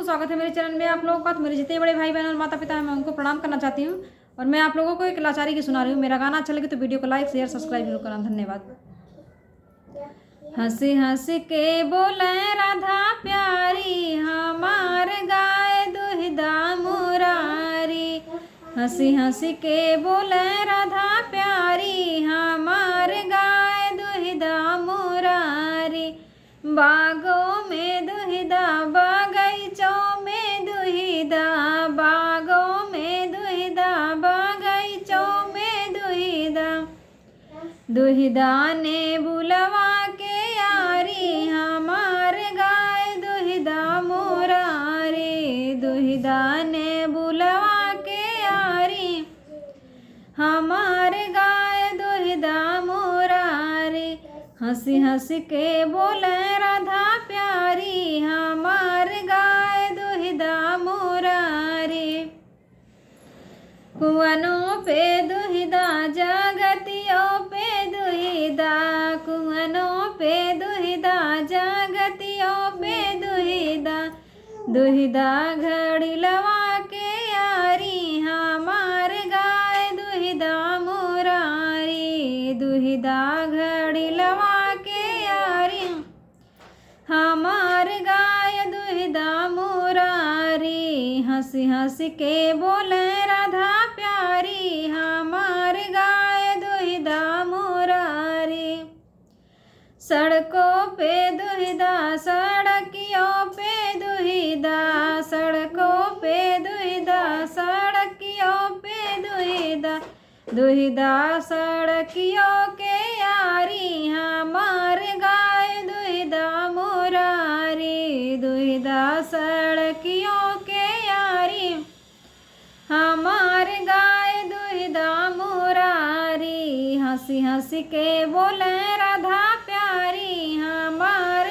स्वागत है मेरे चैनल में आप लोगों का। तो मेरे जितने बड़े भाई बहन और माता पिता हैं मैं उनको प्रणाम करना चाहती हूँ। और मैं आप लोगों को एक लाचारी की सुना रही हूँ। मेरा गाना अच्छा लगे तो वीडियो को लाइक शेयर सब्सक्राइब जरूर करना। धन्यवाद। हंसी हंसी के बोले राधा प्यारी हमार गाय दुहिदा मुरारी। हंसी हंसी के बोले राधा प्यारी हमार गाय दुहिदा मुरारी। बागों में दुहिदा बगीचों में दुहिदा, बागों में दुहिदा बगीचों में दुहिदा। दुहिदा ने बुलवा के यारी हमार गाय दुहिदा मुरारी। दुहिदा ने बुलवा के यारी हमार गाय दुहिदा मुरारी। हंसी हंसी के बोले राधा प्यारी हमार गाय दुहिदा मुरारी। कुआनों पे दुहिदा जगतियों पे दुहिदा, कुआनों पे दुहिदा जगतियों पे दुहिदा। दुहिदा घड़ी लवा के यारी हमार गाय दुहिदा मुरारी। दुहिदा घड़ी लवा के यारी हमार गाय दुहिदा मुरारी। हंसी हंसी के बोले राधा प्यारी हमार गाय दुहिदा मुरारी। सड़कों पे दुहिदा सड़कियों पे दुहिदा, सड़कों पे दुहिदा सड़कियों पे दुहिदा। दुहिदा सड़कियों के यारी हमार गाय दुहिदा मुरारी। दुहिदा सड़कियों के यारी हमार गाय दुहिदा मुरारी। हंसी हंसी के बोले राधा प्यारी हमार